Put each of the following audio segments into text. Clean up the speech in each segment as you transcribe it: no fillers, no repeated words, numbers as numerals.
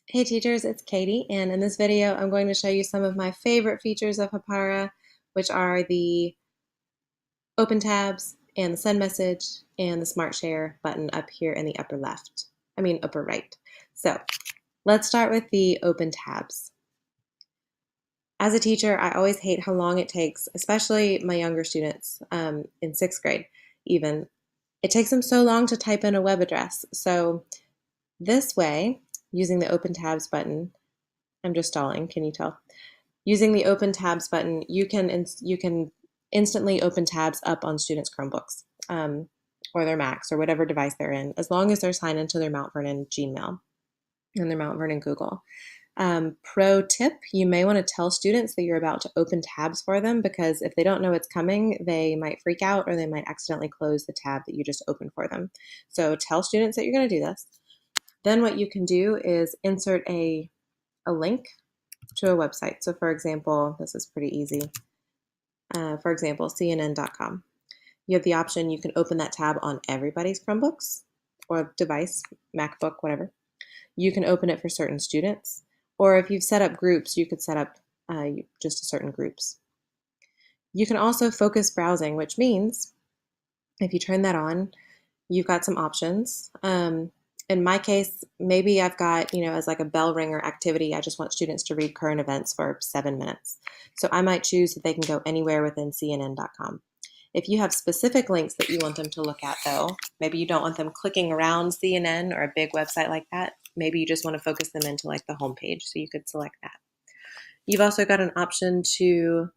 Hey teachers, it's Katie, and in this video I'm going to show you some of my favorite features of Hapara, which are the open tabs and the send message and the smart share button up here in the upper right. So let's start with the open tabs. As a teacher, I always hate how long it takes, especially my younger students in 6th grade even. It takes them so long to type in a web address. So this way, using the open tabs button, I'm just stalling, can you tell? Using the Open Tabs button, you can instantly open tabs up on students' Chromebooks or their Macs or whatever device they're in, as long as they're signed into their Mount Vernon Gmail and their Mount Vernon Google. Pro tip, you may want to tell students that you're about to open tabs for them, because if they don't know it's coming, they might freak out or they might accidentally close the tab that you just opened for them. So tell students that you're going to do this. Then what you can do is insert a link to a website. So for example, this is pretty easy. For example, CNN.com. You have the option, you can open that tab on everybody's Chromebooks or device, MacBook, whatever. You can open it for certain students, or if you've set up groups, you could set up just certain groups. You can also focus browsing, which means if you turn that on, you've got some options. In my case, maybe I've got, as like a bell ringer activity, I just want students to read current events for 7 minutes. So I might choose that they can go anywhere within CNN.com. If you have specific links that you want them to look at, though, maybe you don't want them clicking around CNN or a big website like that. Maybe you just want to focus them into like the homepage, so you could select that. You've also got an option to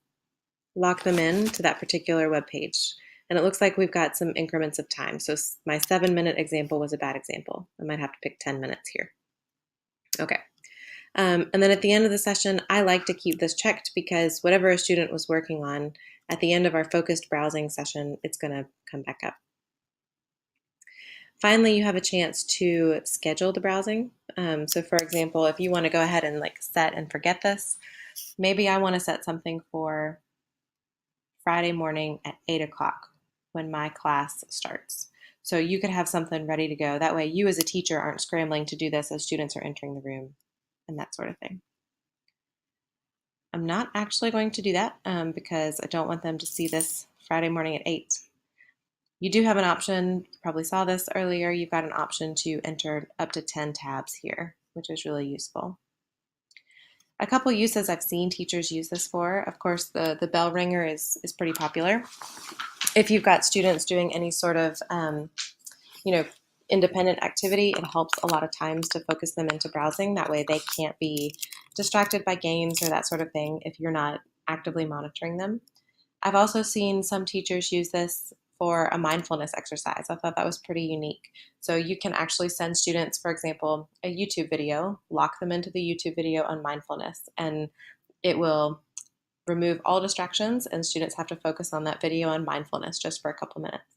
lock them in to that particular web page. And it looks like we've got some increments of time. So my 7-minute example was a bad example. I might have to pick 10 minutes here. Okay. And then at the end of the session, I like to keep this checked, because whatever a student was working on, at the end of our focused browsing session, it's going to come back up. Finally, you have a chance to schedule the browsing. So for example, if you want to go ahead and like set and forget this, maybe I want to set something for Friday morning at 8 o'clock when my class starts. So you could have something ready to go. That way you as a teacher aren't scrambling to do this as students are entering the room and that sort of thing. I'm not actually going to do that because I don't want them to see this Friday morning at 8. You do have an option, you probably saw this earlier, you've got an option to enter up to 10 tabs here, which is really useful. A couple uses I've seen teachers use this for. Of course, the bell ringer is pretty popular. If you've got students doing any sort of independent activity, it helps a lot of times to focus them into browsing. That way they can't be distracted by games or that sort of thing if you're not actively monitoring them. I've also seen some teachers use this for a mindfulness exercise. I thought that was pretty unique. So you can actually send students, for example, a YouTube video, lock them into the YouTube video on mindfulness, and it will remove all distractions, and students have to focus on that video on mindfulness just for a couple minutes.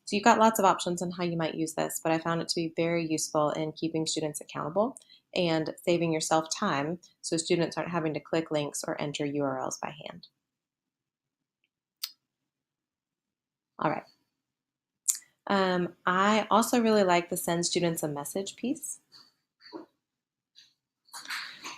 So you've got lots of options on how you might use this, but I found it to be very useful in keeping students accountable and saving yourself time so students aren't having to click links or enter URLs by hand. All right. I also really like the send students a message piece.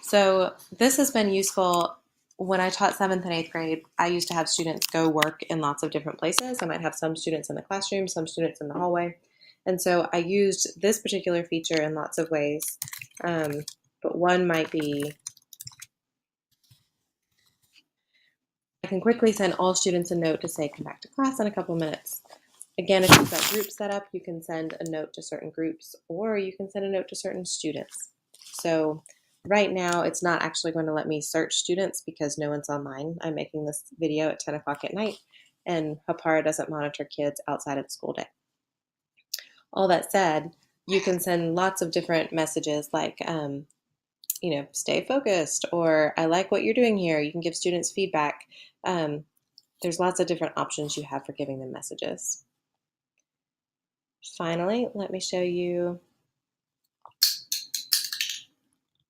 So this has been useful when I taught 7th and 8th grade. I used to have students go work in lots of different places. I might have some students in the classroom, some students in the hallway. And so I used this particular feature in lots of ways. But one might be, I can quickly send all students a note to say, come back to class in a couple minutes. Again, if you've got groups set up, you can send a note to certain groups, or you can send a note to certain students. So right now, it's not actually going to let me search students because no one's online. I'm making this video at 10 o'clock at night, and Hapara doesn't monitor kids outside of the school day. All that said, you can send lots of different messages like, stay focused, or I like what you're doing here. You can give students feedback. There's lots of different options you have for giving them messages. Finally, let me show you,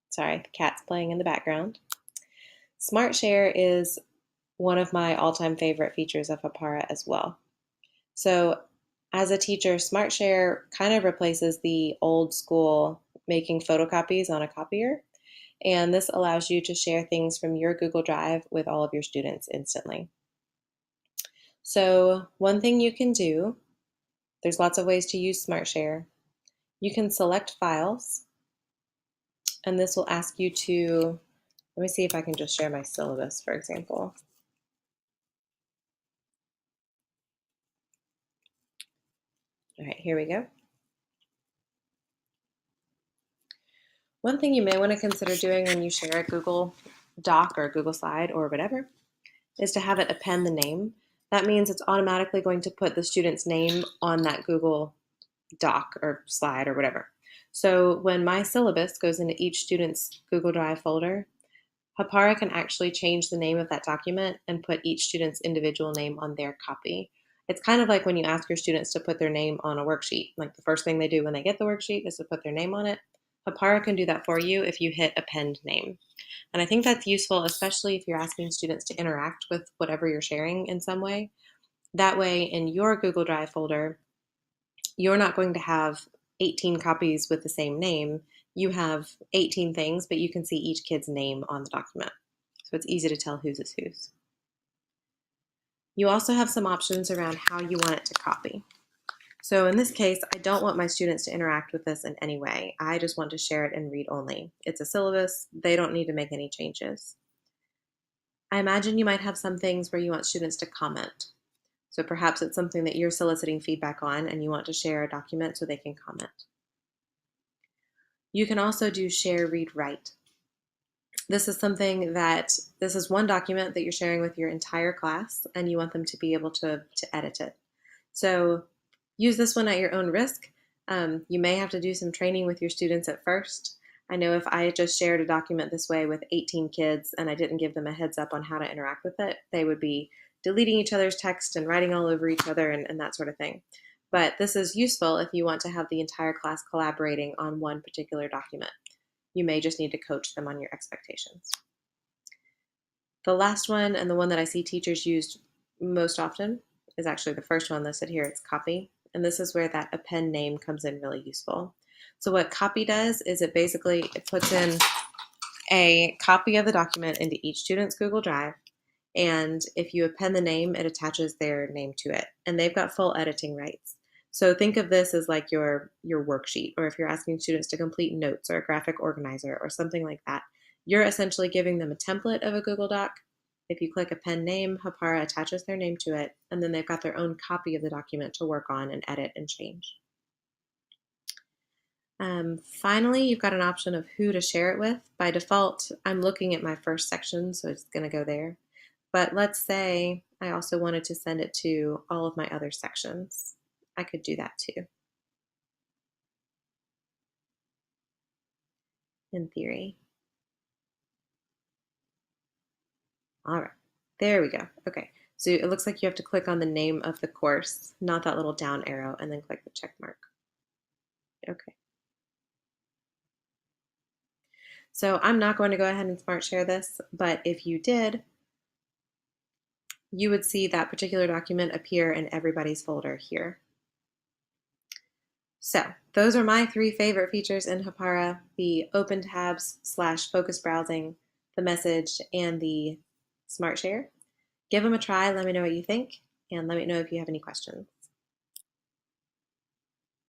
sorry, the cat's playing in the background. Smart Share is one of my all-time favorite features of Hapara as well. So as a teacher, Smart Share kind of replaces the old school making photocopies on a copier. And this allows you to share things from your Google Drive with all of your students instantly. So one thing you can do, there's lots of ways to use SmartShare. You can select files, and this will ask you to, let me see if I can just share my syllabus, for example. All right, here we go. One thing you may want to consider doing when you share a Google Doc or a Google Slide or whatever is to have it append the name. That means it's automatically going to put the student's name on that Google Doc or slide or whatever. So when my syllabus goes into each student's Google Drive folder, Hapara can actually change the name of that document and put each student's individual name on their copy. It's kind of like when you ask your students to put their name on a worksheet. Like the first thing they do when they get the worksheet is to put their name on it. Hapara can do that for you if you hit append name. And I think that's useful, especially if you're asking students to interact with whatever you're sharing in some way. That way, in your Google Drive folder, you're not going to have 18 copies with the same name. You have 18 things, but you can see each kid's name on the document. So it's easy to tell whose is whose. You also have some options around how you want it to copy. So in this case, I don't want my students to interact with this in any way. I just want to share it and read only. It's a syllabus. They don't need to make any changes. I imagine you might have some things where you want students to comment. So perhaps it's something that you're soliciting feedback on and you want to share a document so they can comment. You can also do share, read, write. This is this is one document that you're sharing with your entire class and you want them to be able to edit it. So use this one at your own risk. You may have to do some training with your students at first. I know if I just shared a document this way with 18 kids and I didn't give them a heads up on how to interact with it, they would be deleting each other's text and writing all over each other and that sort of thing. But this is useful if you want to have the entire class collaborating on one particular document. You may just need to coach them on your expectations. The last one, and the one that I see teachers used most often, is actually the first one listed here. It's copy. And this is where that append name comes in really useful. So what copy does is it puts in a copy of the document into each student's Google Drive. And if you append the name, it attaches their name to it. And they've got full editing rights. So think of this as like your worksheet, or if you're asking students to complete notes or a graphic organizer or something like that, you're essentially giving them a template of a Google Doc. If you click append name, Hapara attaches their name to it, and then they've got their own copy of the document to work on and edit and change. Finally, you've got an option of who to share it with. By default, I'm looking at my first section, so it's going to go there. But let's say I also wanted to send it to all of my other sections. I could do that too, in theory. All right, there we go. Okay, so it looks like you have to click on the name of the course, not that little down arrow, and then click the check mark. Okay. So I'm not going to go ahead and smart share this, but if you did, you would see that particular document appear in everybody's folder here. So those are my 3 favorite features in Hapara: the open tabs / focus browsing, the message, and the smart share. Give them a try, let me know what you think, and let me know if you have any questions.